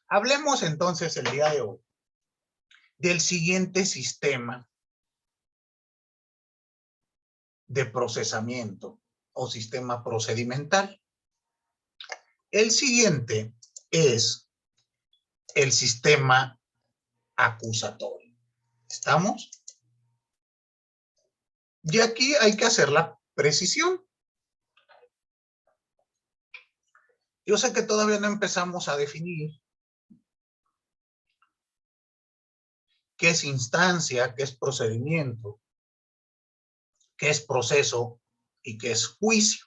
Hablemos entonces el día de hoy del siguiente sistema de procesamiento o sistema procedimental. El siguiente es el sistema acusatorio. ¿Estamos? Y aquí hay que hacer la precisión. Yo sé que todavía no empezamos a definir qué es instancia, qué es procedimiento, qué es proceso y qué es juicio.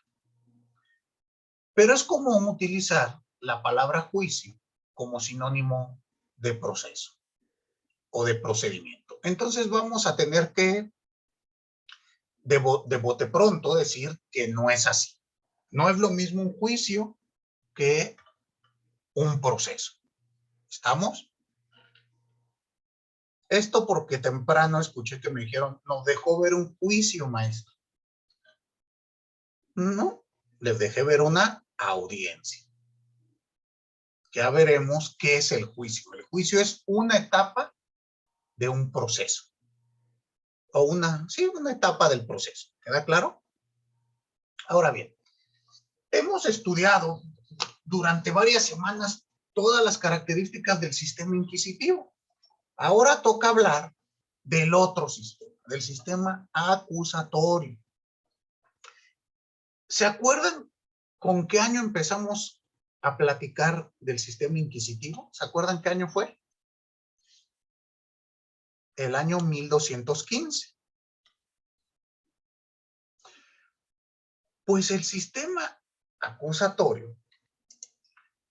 Pero es común utilizar la palabra juicio como sinónimo de proceso o de procedimiento. Entonces vamos a tener que de bote pronto decir que no es así. No es lo mismo un juicio que un proceso. ¿Estamos? Esto porque temprano escuché que me dijeron, nos dejó ver un juicio, maestro. No, les dejé ver una audiencia. Ya veremos qué es el juicio. El juicio es una etapa de un proceso. O una etapa del proceso. ¿Queda claro? Ahora bien, hemos estudiado durante varias semanas todas las características del sistema inquisitivo. Ahora toca hablar del otro sistema, del sistema acusatorio. ¿Se acuerdan con qué año empezamos a platicar del sistema inquisitivo? ¿Se acuerdan qué año fue? El año 1215. Pues el sistema acusatorio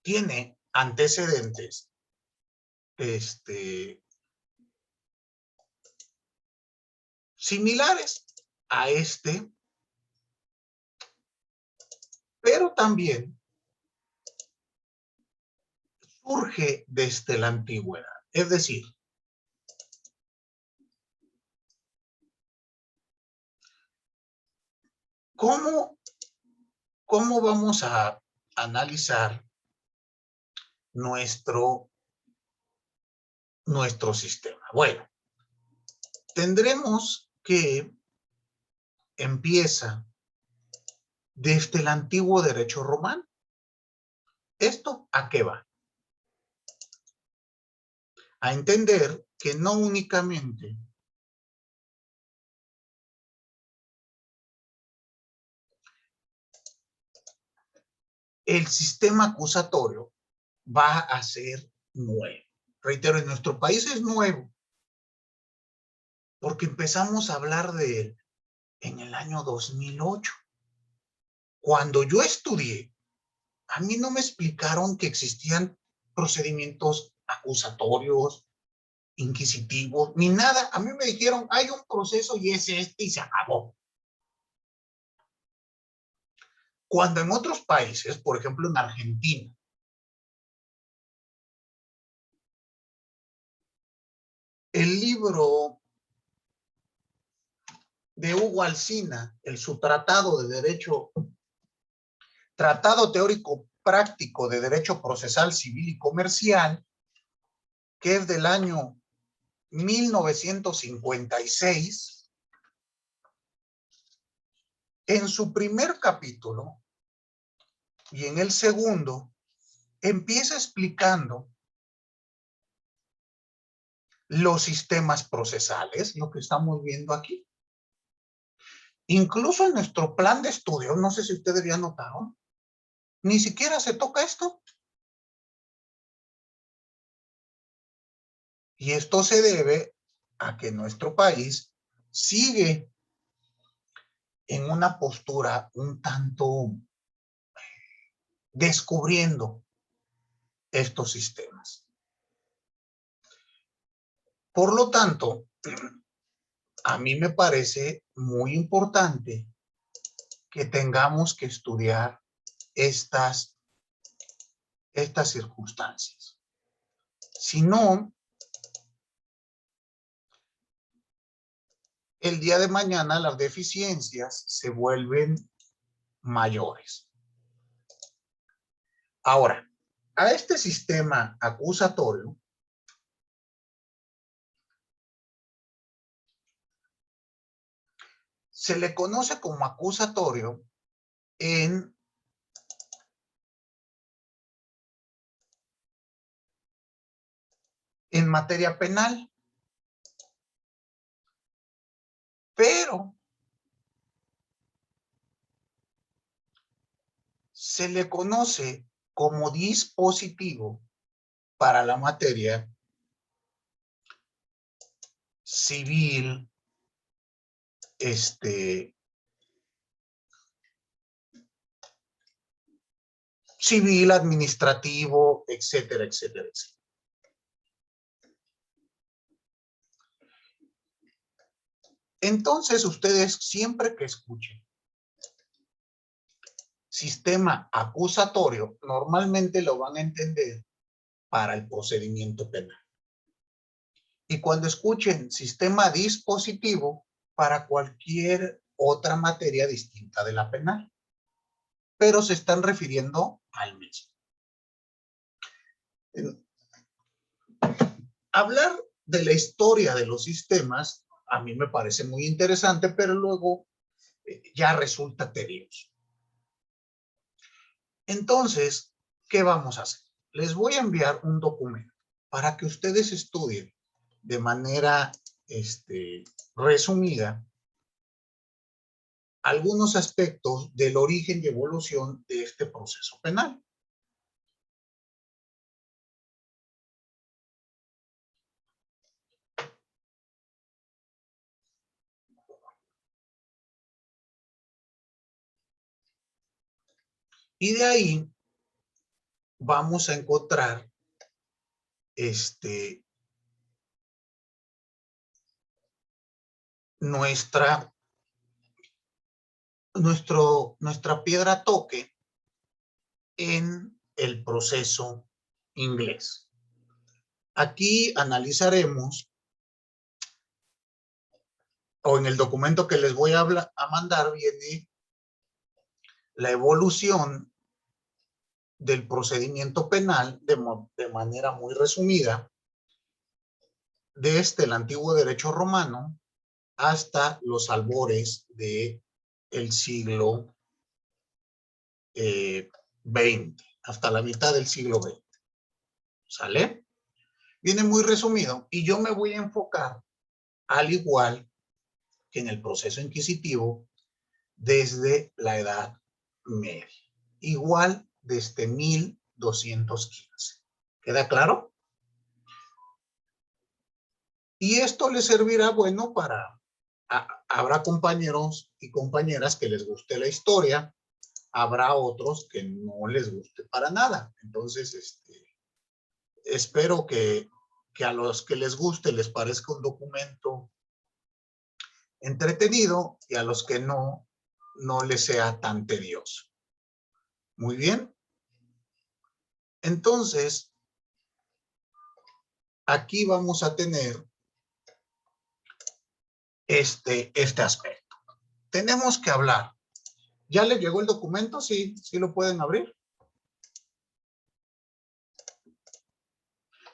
tiene antecedentes similares a este, pero también surge desde la antigüedad. Es decir, ¿cómo vamos a analizar nuestro sistema? Bueno, tendremos que empieza desde el antiguo derecho romano. ¿Esto a qué va? A entender que no únicamente el sistema acusatorio va a ser nuevo. Reitero, en nuestro país es nuevo, porque empezamos a hablar de él en el año 2008. Cuando yo estudié, a mí no me explicaron que existían procedimientos acusatorios, inquisitivos, ni nada. A mí me dijeron, hay un proceso y es este y se acabó. Cuando en otros países, por ejemplo en Argentina, el libro de Hugo Alsina, su tratado de derecho, tratado teórico práctico de derecho procesal civil y comercial, que es del año 1956, en su primer capítulo y en el segundo, empieza explicando los sistemas procesales, lo que estamos viendo aquí. Incluso en nuestro plan de estudio, no sé si ustedes ya notaron, ni siquiera se toca esto. Y esto se debe a que nuestro país sigue en una postura un tanto descubriendo estos sistemas. Por lo tanto, a mí me parece muy importante que tengamos que estudiar estas circunstancias. Si no, el día de mañana las deficiencias se vuelven mayores. Ahora, A este sistema acusatorio se le conoce como acusatorio en materia penal, pero se le conoce como dispositivo para la materia civil, civil, administrativo, etcétera, etcétera, etcétera. Entonces, ustedes siempre que escuchen sistema acusatorio, normalmente lo van a entender para el procedimiento penal. Y cuando escuchen sistema dispositivo, para cualquier otra materia distinta de la penal. Pero se están refiriendo al mismo. Hablar de la historia de los sistemas a mí me parece muy interesante, pero luego ya resulta tedioso. Entonces, ¿qué vamos a hacer? Les voy a enviar un documento para que ustedes estudien de manera resumida algunos aspectos del origen y evolución de este proceso penal. Y de ahí vamos a encontrar nuestra piedra toque en el proceso inglés. Aquí analizaremos, o en el documento que les voy a mandar viene la evolución del procedimiento penal de manera muy resumida, desde el antiguo derecho romano hasta los albores del siglo XX, hasta la mitad del siglo XX. ¿Sale? Viene muy resumido y yo me voy a enfocar, al igual que en el proceso inquisitivo, desde la Edad Media. Igual desde 1215. ¿Queda claro? Y esto les servirá, bueno, habrá compañeros y compañeras que les guste la historia, habrá otros que no les guste para nada. Entonces, espero que a los que les guste les parezca un documento entretenido y a los que no les sea tan tedioso. Muy bien. Entonces, aquí vamos a tener este aspecto. Tenemos que hablar. ¿Ya les llegó el documento? Sí, sí lo pueden abrir.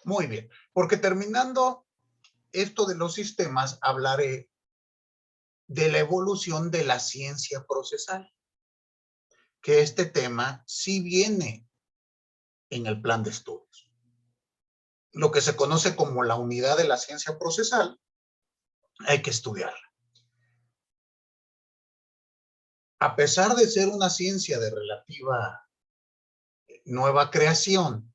Muy bien, porque terminando esto de los sistemas, hablaré de la evolución de la ciencia procesal, que este tema sí viene en el plan de estudios. Lo que se conoce como la unidad de la ciencia procesal, hay que estudiarla. A pesar de ser una ciencia de relativa nueva creación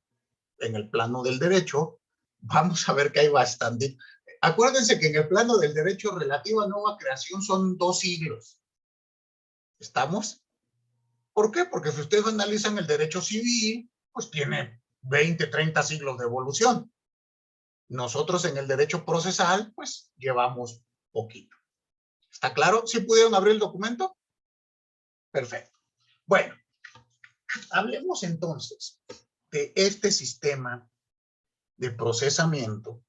en el plano del derecho, vamos a ver que hay bastante. Acuérdense que en el plano del derecho relativa nueva creación son 2 siglos. ¿Estamos? ¿Por qué? Porque si ustedes analizan el derecho civil, pues tiene 20, 30 siglos de evolución. Nosotros en el derecho procesal, pues llevamos poquito. ¿Está claro? ¿Sí pudieron abrir el documento? Perfecto. Bueno, hablemos entonces de este sistema de procesamiento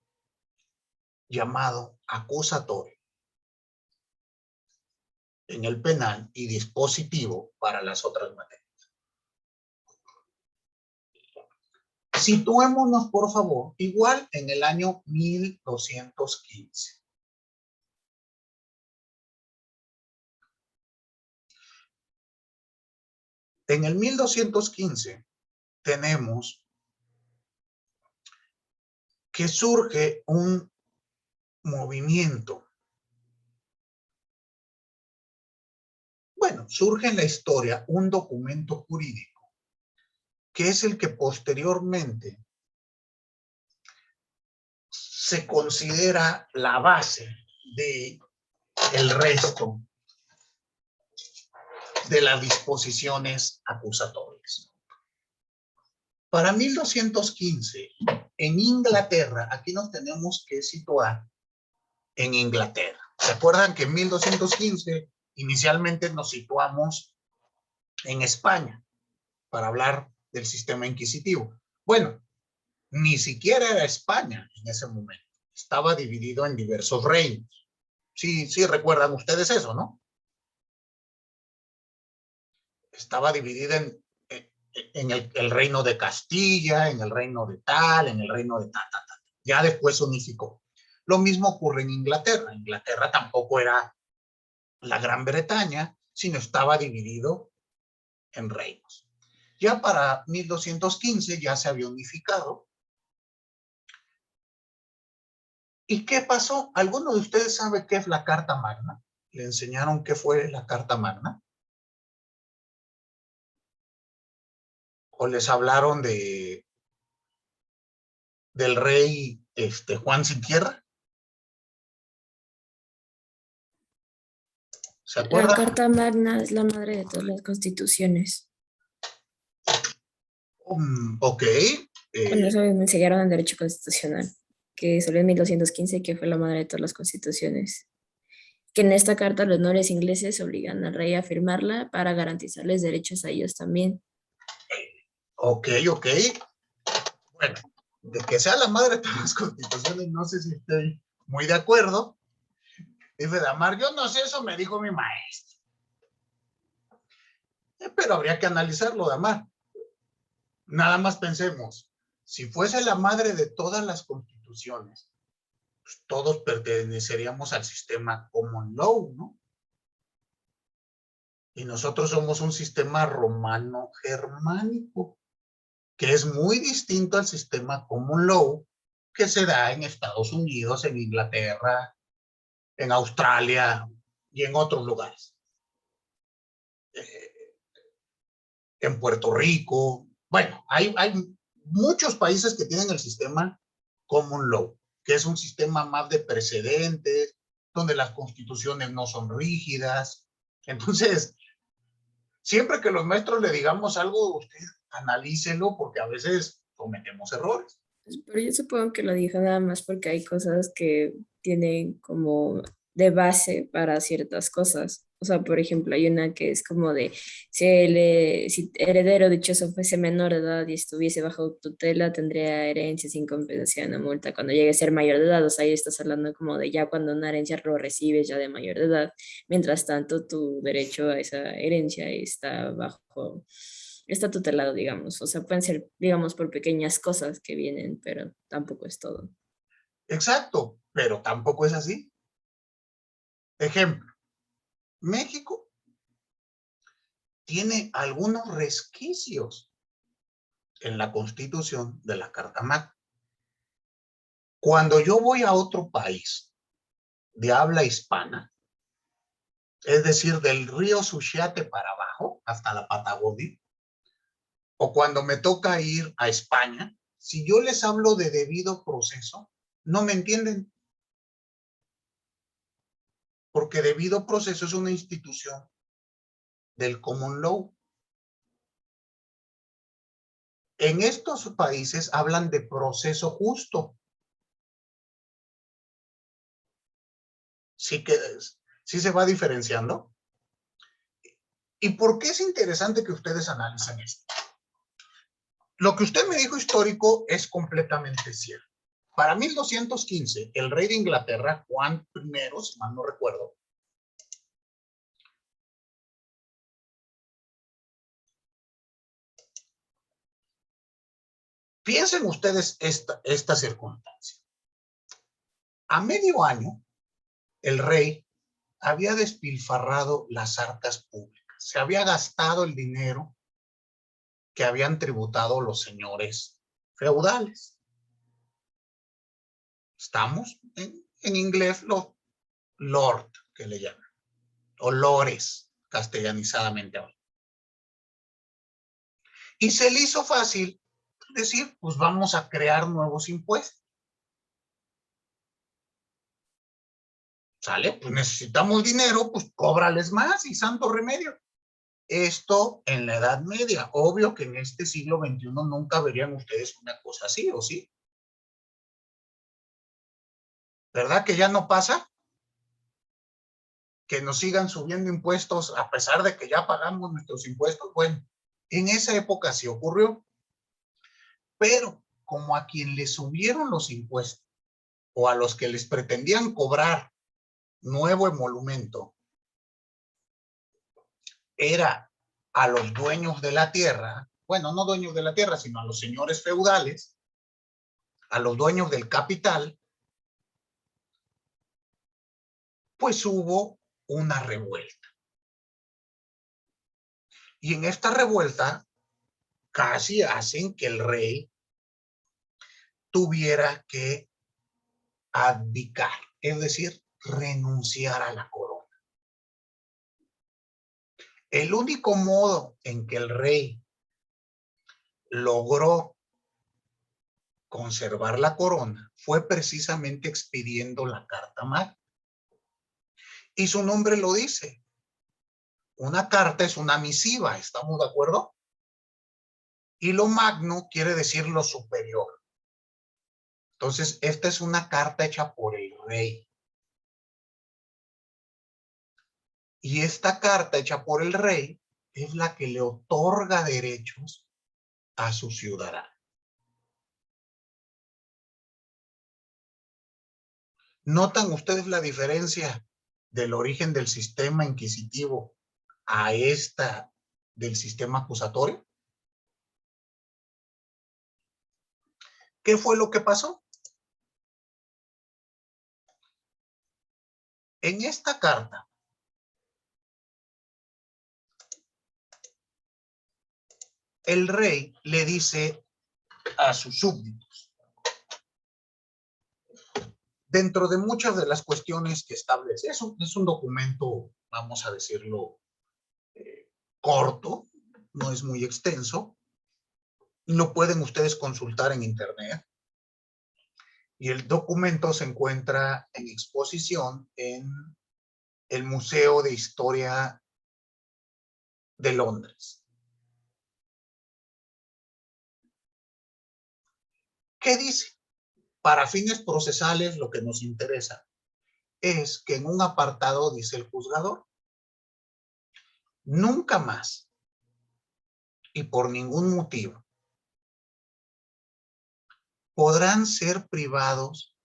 llamado acusatorio en el penal y dispositivo para las otras materias. Situémonos, por favor, igual en el año 1215. En el 1215 tenemos que surge un movimiento. Bueno, surge en la historia un documento jurídico que es el que posteriormente se considera la base de el resto de las disposiciones acusatorias. Para 1215, en Inglaterra, aquí nos tenemos que situar en Inglaterra. ¿Se acuerdan que en 1215 inicialmente nos situamos en España para hablar del sistema inquisitivo? Bueno, ni siquiera era España en ese momento. Estaba dividido en diversos reinos. Sí, sí recuerdan ustedes eso, ¿no? Estaba dividida en el reino de Castilla, en el reino de tal, en el reino de tal. Ya después se unificó. Lo mismo ocurre en Inglaterra. Inglaterra tampoco era la Gran Bretaña, sino estaba dividido en reinos. Ya para 1215 ya se había unificado. ¿Y qué pasó? ¿Alguno de ustedes sabe qué es la Carta Magna? ¿Le enseñaron qué fue la Carta Magna? ¿O les hablaron del rey Juan Sin Tierra? ¿Se La acuerdan? Carta Magna es la madre de todas las constituciones. Ok. Bueno, eso me enseñaron en Derecho Constitucional, que salió en 1215, que fue la madre de todas las constituciones. Que en esta carta los nobles ingleses obligan al rey a firmarla para garantizarles derechos a ellos también. Ok. Bueno, de que sea la madre de todas las constituciones, no sé si estoy muy de acuerdo. Dice Damar, yo no sé, eso me dijo mi maestro. Pero habría que analizarlo, Damar. Nada más pensemos, si fuese la madre de todas las constituciones, pues todos perteneceríamos al sistema common law, ¿no? Y nosotros somos un sistema romano-germánico, que es muy distinto al sistema common law que se da en Estados Unidos, en Inglaterra, en Australia y en otros lugares. En Puerto Rico. Bueno, hay muchos países que tienen el sistema common law, que es un sistema más de precedentes, donde las constituciones no son rígidas. Entonces, siempre que los maestros le digamos algo, usted analícelo porque a veces cometemos errores. Pero yo supongo que lo dijo nada más porque hay cosas que tienen como de base para ciertas cosas. O sea, por ejemplo, hay una que es como de si heredero dichoso fuese menor de edad y estuviese bajo tutela, tendría herencia sin compensación o multa cuando llegue a ser mayor de edad. O sea, ahí estás hablando como de ya cuando una herencia lo recibes ya de mayor de edad. Mientras tanto, tu derecho a esa herencia está tutelado, digamos. O sea, pueden ser, digamos, por pequeñas cosas que vienen, pero tampoco es todo. Exacto, pero tampoco es así. Ejemplo, México tiene algunos resquicios en la Constitución de la Carta Magna. Cuando yo voy a otro país de habla hispana, es decir, del río Suchiate para abajo, hasta la Patagonia, o cuando me toca ir a España, si yo les hablo de debido proceso, no me entienden, porque debido proceso es una institución del common law. En estos países hablan de proceso justo. Sí que sí se va diferenciando. ¿Y por qué es interesante que ustedes analicen esto? Lo que usted me dijo histórico es completamente cierto. Para 1215, el rey de Inglaterra, Juan I, si mal no recuerdo, Piensen ustedes esta circunstancia. A medio año, el rey había despilfarrado las arcas públicas. Se había gastado el dinero que habían tributado los señores feudales. Estamos en inglés los lord, que le llaman, o lores, castellanizadamente ahora. Y se le hizo fácil decir, pues vamos a crear nuevos impuestos. ¿Sale? Pues necesitamos dinero, pues cóbrales más y santo remedio. Esto en la Edad Media. Obvio que en este siglo XXI nunca verían ustedes una cosa así, ¿o sí? ¿Verdad que ya no pasa? Que nos sigan subiendo impuestos a pesar de que ya pagamos nuestros impuestos. Bueno, en esa época sí ocurrió. Pero como a quien le subieron los impuestos o a los que les pretendían cobrar nuevo emolumento era a los dueños de la tierra, bueno, no dueños de la tierra, sino a los señores feudales, a los dueños del capital, pues hubo una revuelta. Y en esta revuelta casi hacen que el rey tuviera que abdicar, es decir, renunciar a la corona. El único modo en que el rey logró conservar la corona fue precisamente expidiendo la Carta Magna. Y su nombre lo dice. Una carta es una misiva, ¿estamos de acuerdo? Y lo magno quiere decir lo superior. Entonces, esta es una carta hecha por el rey. Y esta carta hecha por el rey es la que le otorga derechos a su ciudadano. ¿Notan ustedes la diferencia del origen del sistema inquisitivo a esta del sistema acusatorio? ¿Qué fue lo que pasó? En esta carta, el rey le dice a sus súbditos, dentro de muchas de las cuestiones que establece, es un documento, vamos a decirlo, corto, no es muy extenso, lo pueden ustedes consultar en internet, y el documento se encuentra en exposición en el Museo de Historia de Londres. ¿Qué dice? Para fines procesales, lo que nos interesa es que en un apartado dice el juzgador, nunca más y por ningún motivo podrán ser privados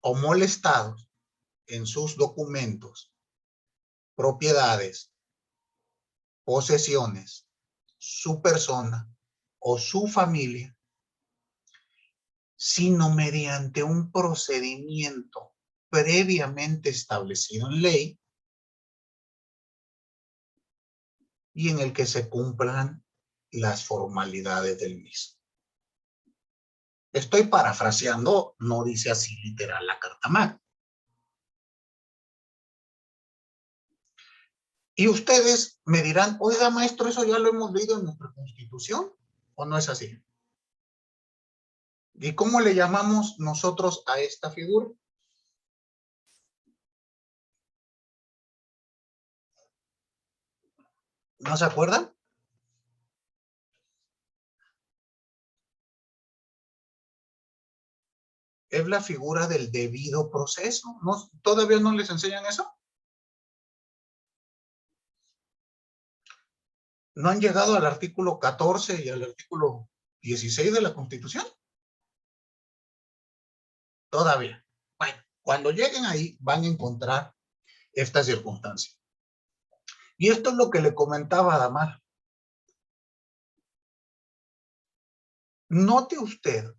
o molestados en sus documentos, propiedades, posesiones, su persona o su familia, sino mediante un procedimiento previamente establecido en ley y en el que se cumplan las formalidades del mismo. Estoy parafraseando, no dice así literal la Carta Magna. Y ustedes me dirán, oiga maestro, ¿eso ya lo hemos leído en nuestra Constitución? ¿O no es así? ¿Y cómo le llamamos nosotros a esta figura? ¿No se acuerdan? Es la figura del debido proceso. ¿No, todavía no les enseñan eso? ¿No han llegado al artículo 14 y al artículo 16 de la Constitución? Todavía. Bueno, cuando lleguen ahí van a encontrar esta circunstancia. Y esto es lo que le comentaba a Damar. Note usted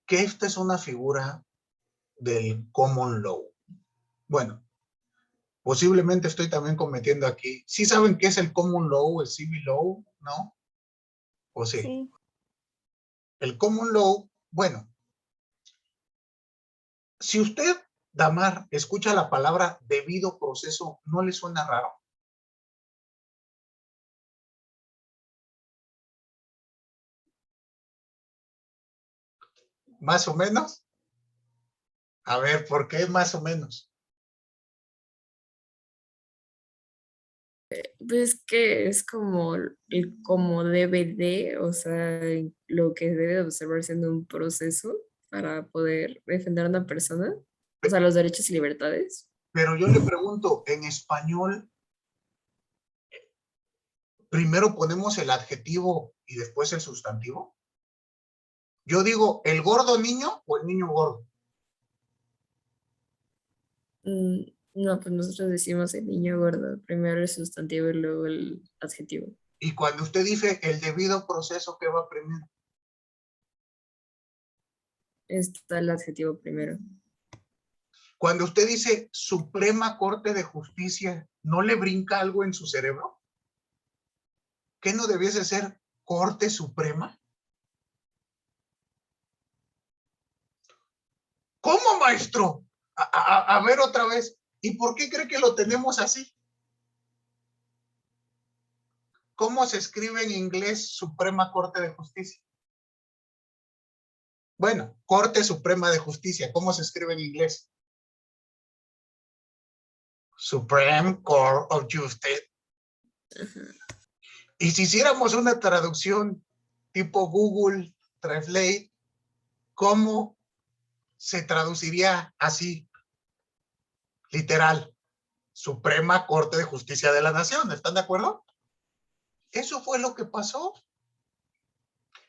que esta es una figura del common law. Bueno, posiblemente estoy también cometiendo aquí. ¿Sí saben qué es el common law, el civil law? ¿No? ¿O sí? Sí, El common law, bueno, si usted, Damar, escucha la palabra debido proceso, ¿no le suena raro? ¿Más o menos? A ver, ¿por qué más o menos? Pues que es como el como debe de, o sea, lo que debe de observarse en un proceso para poder defender a una persona, o sea, los derechos y libertades. Pero yo le pregunto, en español, primero ponemos el adjetivo y después el sustantivo. Yo digo, ¿el gordo niño o el niño gordo? Mm, no, pues nosotros decimos el niño gordo, primero el sustantivo y luego el adjetivo. Y cuando usted dice el debido proceso, ¿qué va primero? Está el adjetivo primero. Cuando usted dice Suprema Corte de Justicia, ¿no le brinca algo en su cerebro? ¿Qué no debiese ser Corte Suprema? ¿Cómo, maestro? A ver otra vez. ¿Y por qué cree que lo tenemos así? ¿Cómo se escribe en inglés Suprema Corte de Justicia? Bueno, Corte Suprema de Justicia, ¿cómo se escribe en inglés? Supreme Court of Justice. Y si hiciéramos una traducción tipo Google Translate, ¿cómo se traduciría así, literal? Suprema Corte de Justicia de la Nación, ¿están de acuerdo? Eso fue lo que pasó.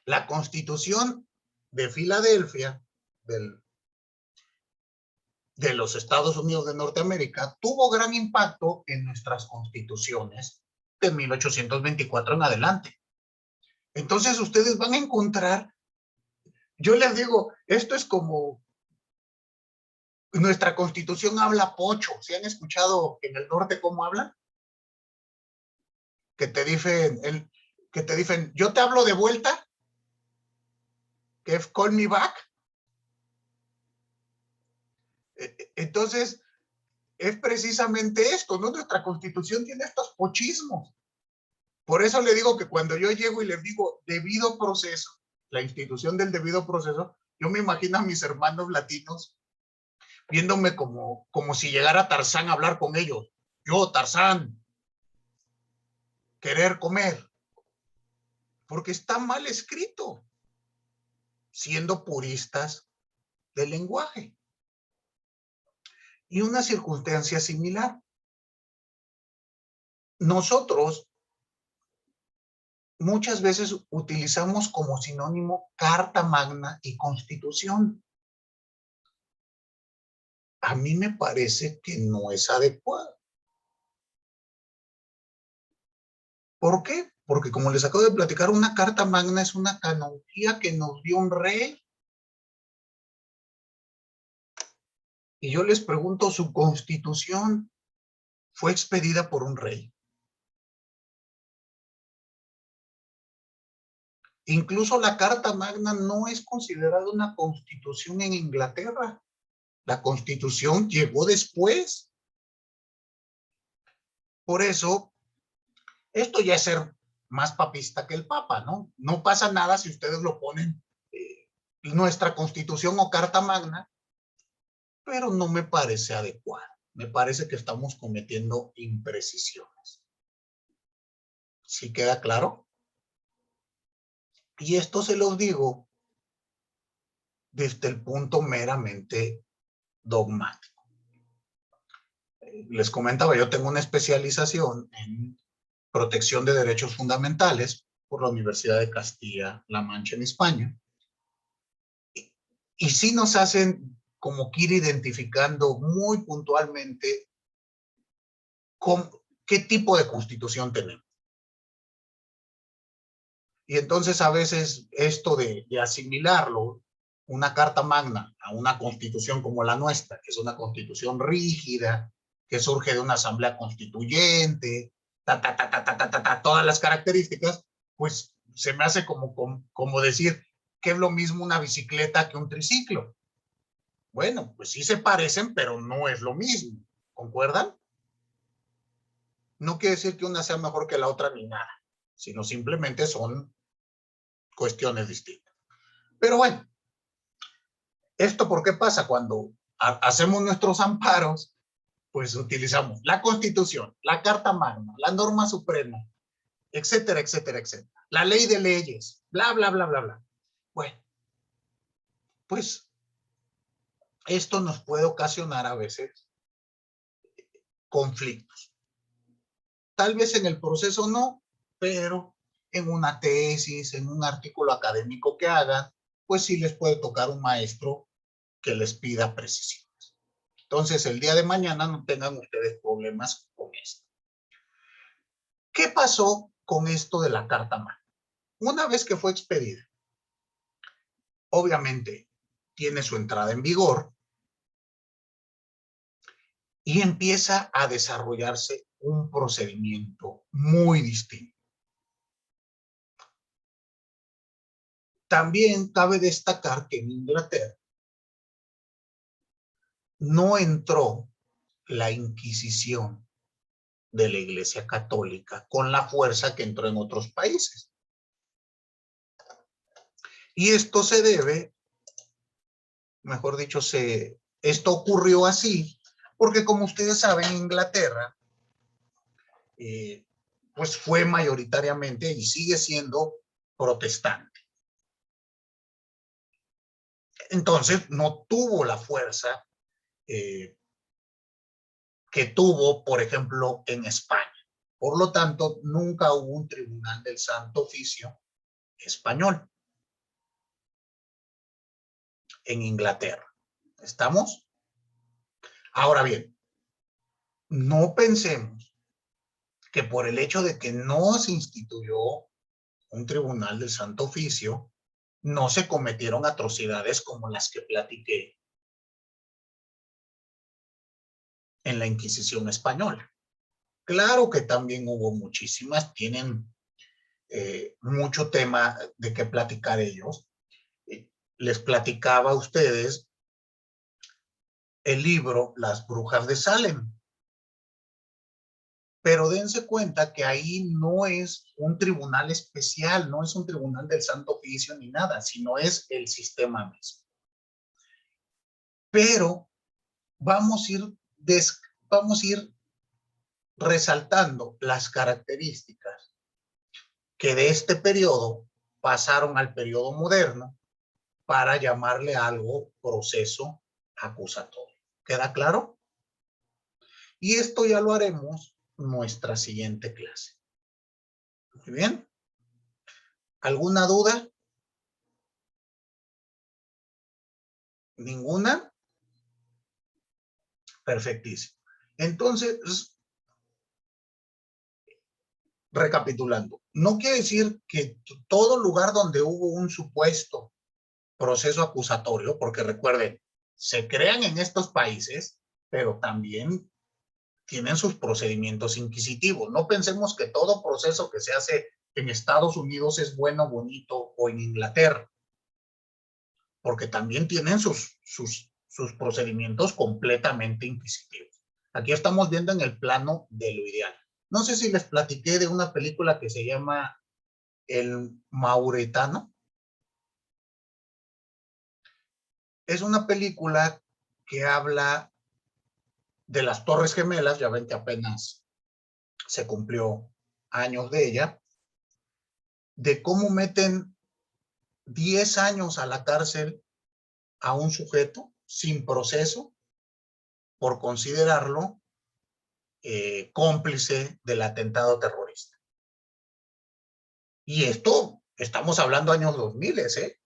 La Constitución de Filadelfia, de los Estados Unidos de Norteamérica, tuvo gran impacto en nuestras constituciones de 1824 en adelante. Entonces ustedes van a encontrar, yo les digo, esto es como nuestra constitución habla pocho. ¿Se han escuchado en el norte cómo hablan? Que te dicen, yo te hablo de vuelta, que es call me back. Entonces, es precisamente esto, ¿no? Nuestra constitución tiene estos pochismos. Por eso le digo que cuando yo llego y les digo debido proceso, la institución del debido proceso, yo me imagino a mis hermanos latinos viéndome como si llegara Tarzán a hablar con ellos. Yo, Tarzán, querer comer, porque está mal escrito, siendo puristas del lenguaje. Y una circunstancia similar. Nosotros muchas veces utilizamos como sinónimo Carta Magna y Constitución. A mí me parece que no es adecuado. ¿Por qué? Porque como les acabo de platicar, una Carta Magna es una canonjía que nos dio un rey. Y yo les pregunto, ¿su constitución fue expedida por un rey? Incluso la Carta Magna no es considerada una constitución en Inglaterra. La constitución llegó después. Por eso, esto ya es ser más papista que el Papa, ¿no? No pasa nada si ustedes lo ponen nuestra constitución o Carta Magna, pero no me parece adecuado. Me parece que estamos cometiendo imprecisiones. ¿Sí queda claro? Y esto se los digo desde el punto meramente dogmático. Les comentaba, yo tengo una especialización en protección de derechos fundamentales por la Universidad de Castilla-La Mancha en España. Y sí nos hacen como que ir identificando muy puntualmente qué tipo de constitución tenemos. Y entonces a veces esto de asimilarlo, una carta magna a una constitución como la nuestra, que es una constitución rígida, que surge de una asamblea constituyente, todas las características, pues se me hace como decir que es lo mismo una bicicleta que un triciclo. Bueno, pues sí se parecen, pero no es lo mismo. ¿Concuerdan? No quiere decir que una sea mejor que la otra ni nada, sino simplemente son cuestiones distintas. Pero bueno, ¿esto por qué pasa? Cuando hacemos nuestros amparos, pues utilizamos la Constitución, la Carta Magna, la norma suprema, etcétera, etcétera, etcétera. La ley de leyes, bla, bla, bla, bla, bla. Bueno, pues esto nos puede ocasionar a veces conflictos. Tal vez en el proceso no, pero en una tesis, en un artículo académico que hagan, pues sí les puede tocar un maestro que les pida precisiones. Entonces, el día de mañana no tengan ustedes problemas con esto. ¿Qué pasó con esto de la Carta Magna? Una vez que fue expedida, obviamente tiene su entrada en vigor y empieza a desarrollarse un procedimiento muy distinto. También cabe destacar que en Inglaterra no entró la Inquisición de la Iglesia Católica con la fuerza que entró en otros países. Y esto se debe, mejor dicho, esto ocurrió así, porque como ustedes saben, Inglaterra, pues fue mayoritariamente y sigue siendo protestante. Entonces, no tuvo la fuerza que tuvo, por ejemplo, en España. Por lo tanto, nunca hubo un tribunal del Santo Oficio español en Inglaterra. ¿Estamos? Ahora bien, no pensemos que por el hecho de que no se instituyó un tribunal del Santo Oficio, no se cometieron atrocidades como las que platiqué en la Inquisición española. Claro que también hubo muchísimas, tienen mucho tema de qué platicar ellos. Les platicaba a ustedes el libro Las Brujas de Salem. Pero dense cuenta que ahí no es un tribunal especial, no es un tribunal del Santo Oficio ni nada, sino es el sistema mismo. Pero vamos a ir resaltando las características que de este periodo pasaron al periodo moderno para llamarle algo proceso acusatorio. ¿Queda claro? Y esto ya lo haremos en nuestra siguiente clase. Muy bien. ¿Alguna duda? ¿Ninguna? Perfectísimo. Entonces, recapitulando, no quiere decir que todo lugar donde hubo un supuesto proceso acusatorio, porque recuerden, se crean en estos países, pero también tienen sus procedimientos inquisitivos. No pensemos que todo proceso que se hace en Estados Unidos es bueno, bonito, o en Inglaterra, porque también tienen sus procedimientos completamente inquisitivos. Aquí estamos viendo en el plano de lo ideal. No sé si les platiqué de una película que se llama El Mauretano. Es una película que habla de las Torres Gemelas, ya ven que apenas se cumplió años de ella, de cómo meten 10 años a la cárcel a un sujeto sin proceso por considerarlo cómplice del atentado terrorista. Y esto, estamos hablando años 2000, ¿eh?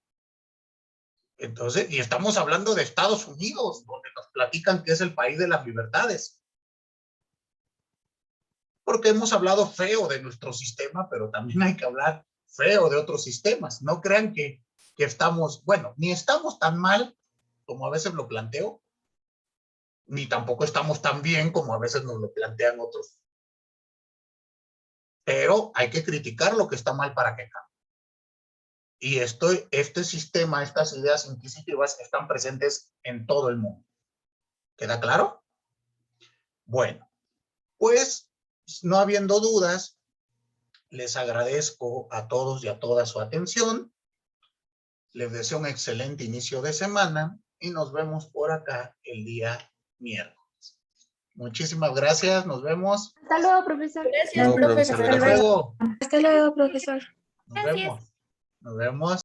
Entonces, y estamos hablando de Estados Unidos, donde nos platican que es el país de las libertades. Porque hemos hablado feo de nuestro sistema, pero también hay que hablar feo de otros sistemas. No crean que estamos, bueno, ni estamos tan mal como a veces lo planteo, ni tampoco estamos tan bien como a veces nos lo plantean otros. Pero hay que criticar lo que está mal para que cambie. Y este sistema, estas ideas inquisitivas están presentes en todo el mundo. ¿Queda claro? Bueno, pues no habiendo dudas, les agradezco a todos y a todas su atención. Les deseo un excelente inicio de semana y nos vemos por acá el día miércoles. Muchísimas gracias, nos vemos. Hasta luego, profesor. Gracias, No, profe. profesor, Hasta Hasta luego. luego. Hasta luego, profesor. Nos vemos. Nos vemos.